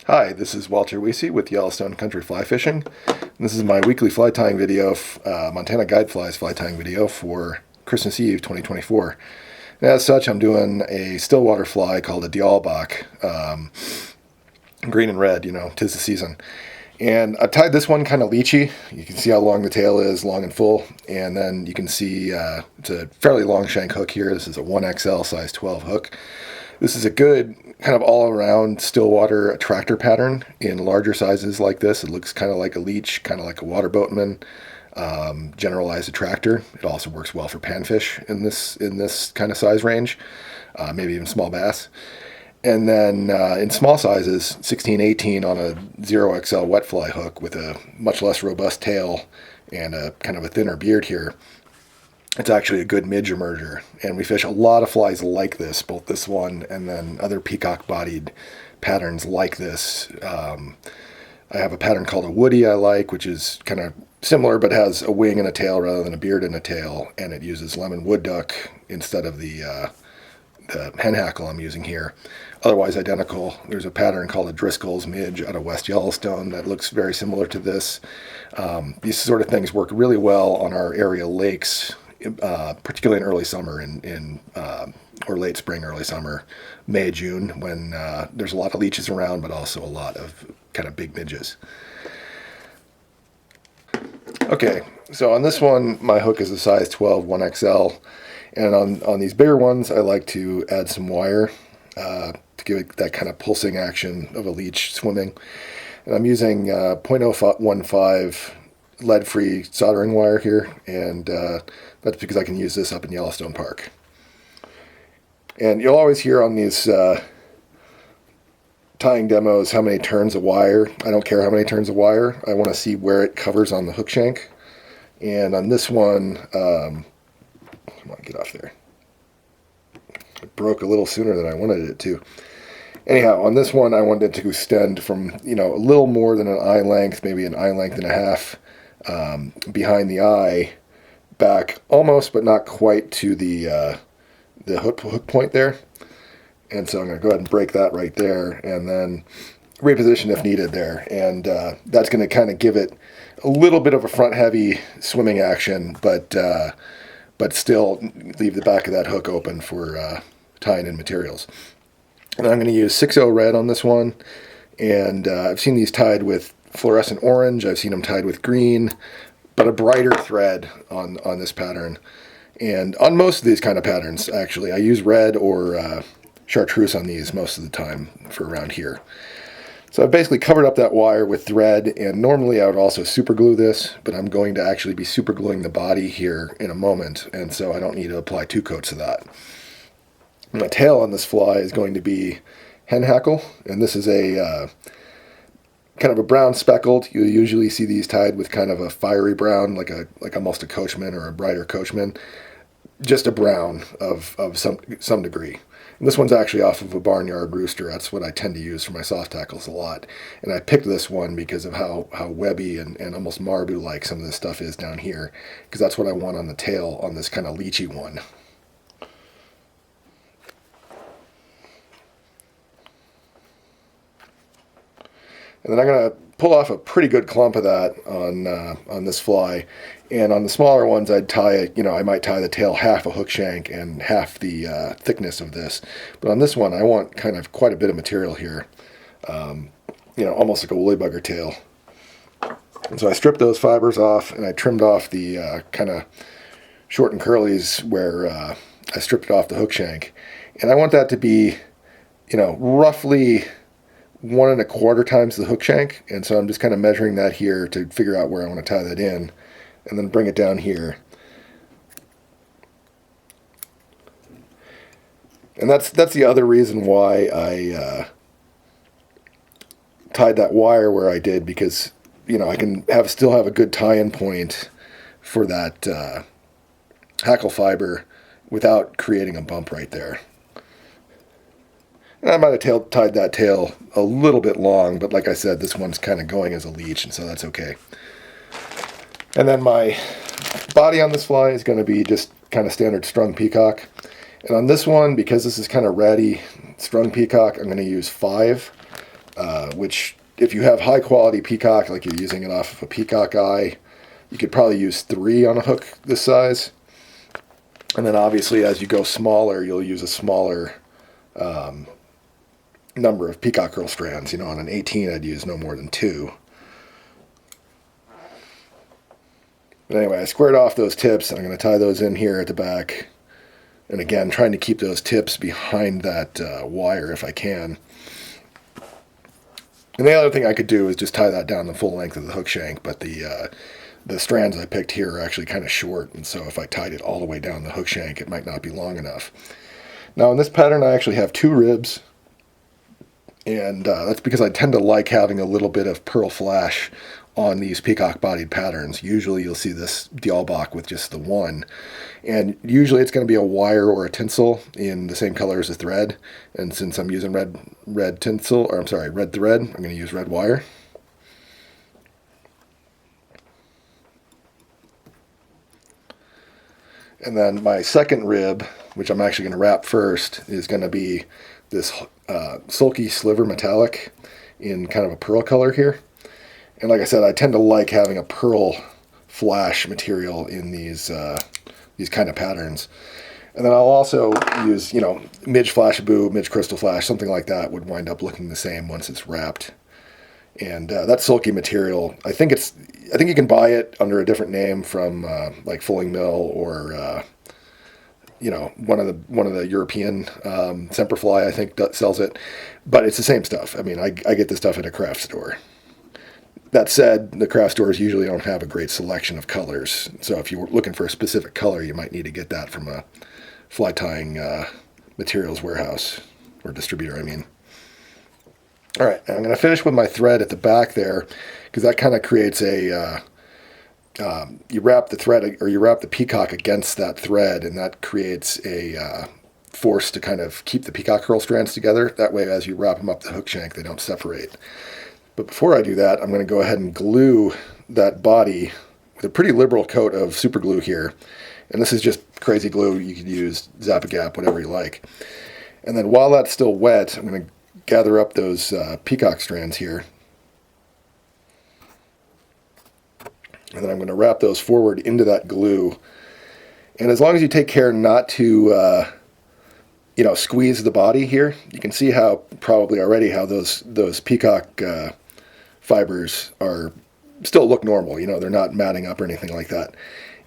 Hi, this is Walter Weesey with Yellowstone Country Fly Fishing. And this is my weekly fly tying video, Montana Guide Flies fly tying video for Christmas Eve 2024. And as such, I'm doing a Stillwater fly called a Diawl Bach, green and red, you know, 'tis the season. And I tied this one kind of leechy. You can see how long the tail is, long and full. And then you can see it's a fairly long shank hook here. This is a 1XL size 12 hook. This is a good kind of all-around Stillwater attractor pattern in larger sizes like this. It looks kind of like a leech, kind of like a water boatman, generalized attractor. It also works well for panfish in this kind of size range, maybe even small bass. And then in small sizes, 16, 18 on a 0XL wet fly hook with a much less robust tail and a kind of a thinner beard here. It's actually a good midge emerger, and we fish a lot of flies like this, both this one and then other peacock-bodied patterns like this. I have a pattern called a woody I like, which is kind of similar but has a wing and a tail rather than a beard and a tail, and it uses lemon wood duck instead of the hen hackle I'm using here. Otherwise identical. There's a pattern called a Driscoll's midge out of West Yellowstone that looks very similar to this. These sort of things work really well on our area lakes, particularly in early summer, or late spring, early summer, May, June, when there's a lot of leeches around, but also a lot of kind of big midges. Okay, so on this one, my hook is a size 12 1XL, and on these bigger ones, I like to add some wire to give it that kind of pulsing action of a leech swimming. And I'm using 0.015 lead-free soldering wire here, and that's because I can use this up in Yellowstone Park. And you'll always hear on these tying demos how many turns of wire. I don't care how many turns of wire. I want to see where it covers on the hook shank. And on this one, come on, get off there. It broke a little sooner than I wanted it to. Anyhow, on this one, I wanted it to extend from, a little more than an eye length, maybe an eye length and a half, behind the eye, back almost but not quite to the hook point there. And so I'm going to go ahead and break that right there and then reposition if needed there. And that's going to kind of give it a little bit of a front heavy swimming action, but still leave the back of that hook open for tying in materials. And I'm going to use 6.0 red on this one. And I've seen these tied with fluorescent orange. I've seen them tied with green, but a brighter thread on this pattern. And on most of these kind of patterns, actually, I use red or chartreuse on these most of the time for around here. So I've basically covered up that wire with thread, and normally I would also super glue this, but I'm going to actually be super gluing the body here in a moment, and so I don't need to apply 2 coats of that. My tail on this fly is going to be hen hackle, and this is a kind of a brown speckled. You usually see these tied with kind of a fiery brown, like almost a coachman or a brighter coachman. Just a brown of some degree. And this one's actually off of a barnyard rooster. That's what I tend to use for my soft tackles a lot. And I picked this one because of how webby and almost marabou-like some of this stuff is down here, because that's what I want on the tail on this kind of leechy one. And then I'm going to pull off a pretty good clump of that on this fly. And on the smaller ones, I'd tie, I might tie the tail half a hook shank and half the thickness of this. But on this one, I want kind of quite a bit of material here, almost like a woolly bugger tail. And so I stripped those fibers off, and I trimmed off the kind of short and curlies where I stripped it off the hook shank. And I want that to be, roughly 1 1/4 times the hook shank, and so I'm just kind of measuring that here to figure out where I want to tie that in, and then bring it down here. And that's the other reason why I tied that wire where I did, because I can still have a good tie-in point for that hackle fiber without creating a bump right there. And I might have tied that tail a little bit long, but like I said, this one's kind of going as a leech, and so that's okay. And then my body on this fly is going to be just kind of standard strung peacock. And on this one, because this is kind of ratty strung peacock, I'm going to use 5 which if you have high quality peacock, like you're using it off of a peacock eye, you could probably use 3 on a hook this size. And then obviously as you go smaller, you'll use a smaller number of peacock curl strands. You know, on an 18, I'd use no more than 2. But anyway, I squared off those tips, and I'm going to tie those in here at the back. And again, trying to keep those tips behind that wire if I can. And the other thing I could do is just tie that down the full length of the hook shank, but the strands I picked here are actually kind of short, and so if I tied it all the way down the hook shank, it might not be long enough. Now in this pattern, I actually have 2 ribs, and that's because I tend to like having a little bit of pearl flash on these peacock-bodied patterns. Usually you'll see this Diawl Bach with just the 1, and usually it's going to be a wire or a tinsel in the same color as the thread, and since I'm using red tinsel, or I'm sorry, red thread, I'm going to use red wire. And then my second rib, which I'm actually going to wrap first, is going to be this sulky sliver metallic in kind of a pearl color here. And like I said, I tend to like having a pearl flash material in these kind of patterns. And then I'll also use, you know, midge flashaboo, midge crystal flash, something like that would wind up looking the same once it's wrapped. And that sulky material, I think you can buy it under a different name from like Fulling Mill or you know, one of the European Semperfli, I think, sells it. But it's the same stuff. I mean, I get this stuff at a craft store. That said, the craft stores usually don't have a great selection of colors. So if you're looking for a specific color, you might need to get that from a fly tying materials warehouse or distributor, I mean. All right, I'm going to finish with my thread at the back there, because that kind of creates a, you wrap the thread, or you wrap the peacock against that thread, and that creates a force to kind of keep the peacock curl strands together. That way, as you wrap them up the hook shank, they don't separate. But before I do that, I'm going to go ahead and glue that body with a pretty liberal coat of super glue here. And this is just crazy glue. You could use Zap-A-Gap, whatever you like. And then while that's still wet, I'm going to gather up those peacock strands here. And then I'm going to wrap those forward into that glue. And as long as you take care not to, you know, squeeze the body here, you can see how probably already how those peacock fibers are still look normal. You know, they're not matting up or anything like that.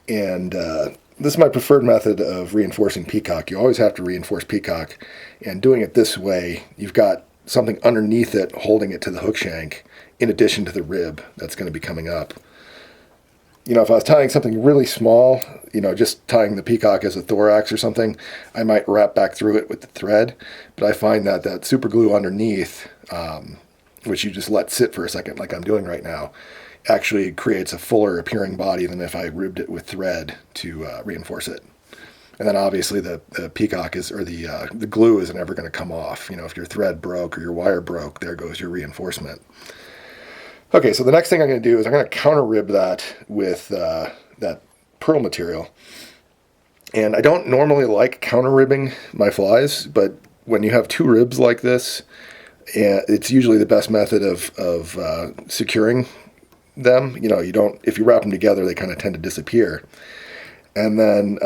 And this is my preferred method of reinforcing peacock. You always have to reinforce peacock, and doing it this way, you've got something underneath it holding it to the hook shank in addition to the rib that's going to be coming up. You know, if I was tying something really small, you know, just tying the peacock as a thorax or something, I might wrap back through it with the thread. But I find that that super glue underneath, which you just let sit for a second like I'm doing right now, actually creates a fuller appearing body than if I ribbed it with thread to reinforce it. And then obviously the peacock is, or the glue isn't ever going to come off. You know, if your thread broke or your wire broke, there goes your reinforcement. Okay, so the next thing I'm going to do is I'm going to counter rib that with that pearl material. And I don't normally like counter ribbing my flies, but when you have 2 ribs like this, it's usually the best method of securing them. You know, you don't, if you wrap them together, they kind of tend to disappear. And then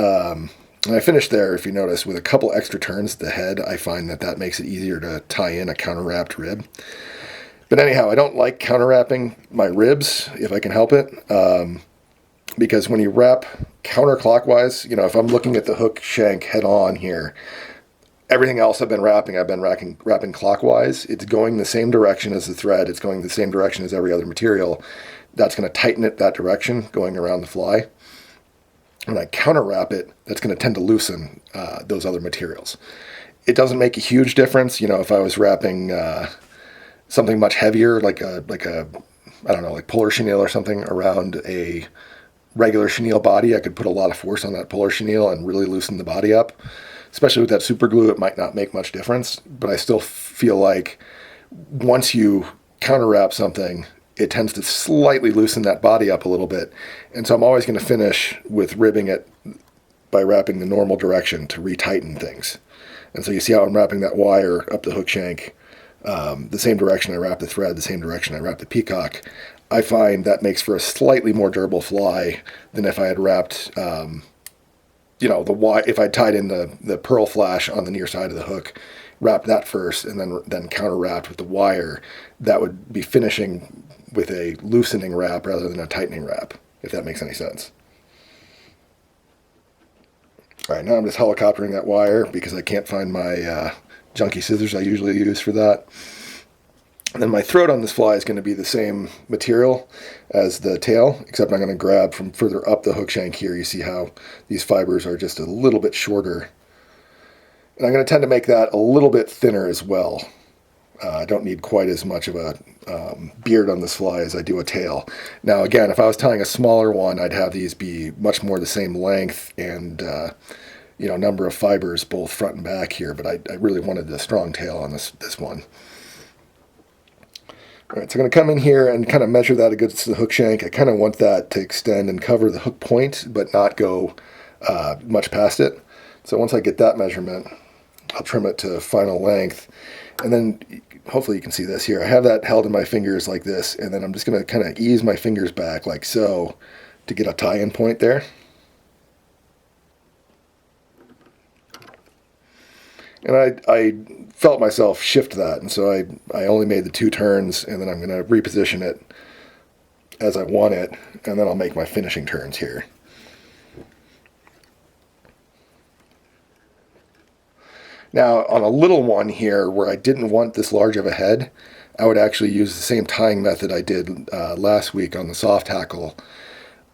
and I finished there, if you notice, with a couple extra turns at the head. I find that makes it easier to tie in a counter wrapped rib. But anyhow, I don't like counter wrapping my ribs if I can help it, because when you wrap counterclockwise, you know, if I'm looking at the hook shank head on here, everything else I've been wrapping clockwise. It's going the same direction as the thread. It's going the same direction as every other material. That's going to tighten it that direction going around the fly. When I counter wrap it, that's going to tend to loosen those other materials. It doesn't make a huge difference. You know, if I was wrapping something much heavier, like a I don't know, like polar chenille or something around a regular chenille body, I could put a lot of force on that polar chenille and really loosen the body up. Especially with that super glue, it might not make much difference, but I still feel like once you counter wrap something, it tends to slightly loosen that body up a little bit. And so I'm always going to finish with ribbing it by wrapping the normal direction to retighten things. And so you see how I'm wrapping that wire up the hook shank the same direction I wrap the thread, the same direction I wrap the peacock, I find that makes for a slightly more durable fly than if I had wrapped, if I tied in the pearl flash on the near side of the hook, wrapped that first, and then counter wrapped with the wire. That would be finishing with a loosening wrap rather than a tightening wrap, if that makes any sense. All right, now I'm just helicoptering that wire because I can't find my junky scissors I usually use for that. And then my throat on this fly is going to be the same material as the tail, except I'm going to grab from further up the hook shank here. You see how these fibers are just a little bit shorter. And I'm going to tend to make that a little bit thinner as well. I don't need quite as much of a beard on this fly as I do a tail. Now again, if I was tying a smaller one, I'd have these be much more the same length and number of fibers both front and back here, but I really wanted the strong tail on this one. All right, so I'm going to come in here and kind of measure that against the hook shank. I kind of want that to extend and cover the hook point, but not go much past it. So once I get that measurement, I'll trim it to final length. And then hopefully you can see this here. I have that held in my fingers like this, and then I'm just going to kind of ease my fingers back like so to get a tie-in point there. And I felt myself shift that, and so I only made the 2 turns, and then I'm going to reposition it as I want it, and then I'll make my finishing turns here. Now, on a little one here, where I didn't want this large of a head, I would actually use the same tying method I did last week on the soft hackle,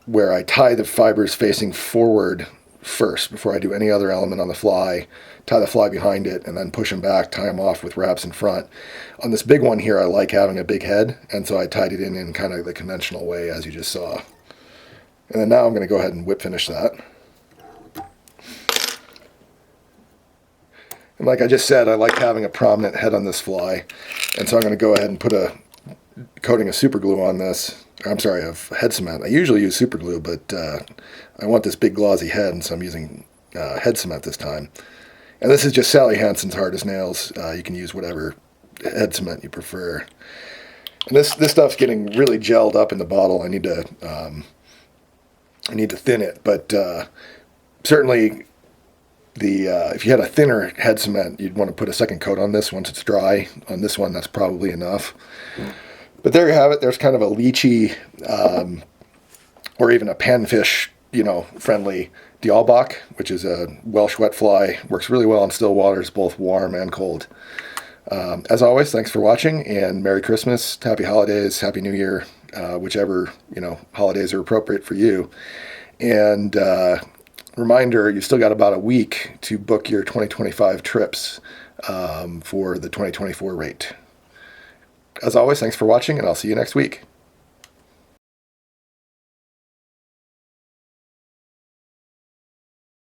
where I tie the fibers facing forward first before I do any other element on the fly, tie the fly behind it, and then push them back, tie them off with wraps in front. On this big one here, I like having a big head, and so I tied it in kind of the conventional way, as you just saw. And then now I'm going to go ahead and whip finish that. And like I just said, I like having a prominent head on this fly, and so I'm going to go ahead and put a coating of super glue on this. I'm sorry, of head cement. I usually use super glue, but I want this big glossy head, and so I'm using head cement this time. And this is just Sally Hansen's Hard as Nails. You can use whatever head cement you prefer. And this stuff's getting really gelled up in the bottle. I need to thin it, but certainly if you had a thinner head cement, you'd want to put a second coat on this once it's dry. On this one, that's probably enough. But there you have it. There's kind of a leechy or even a panfish, friendly Diawl Bach, which is a Welsh wet fly. Works really well in still waters, both warm and cold. As always, thanks for watching, and Merry Christmas, Happy Holidays, Happy New Year, whichever holidays are appropriate for you. And reminder, you've still got about a week to book your 2025 trips for the 2024 rate. As always, thanks for watching, and I'll see you next week.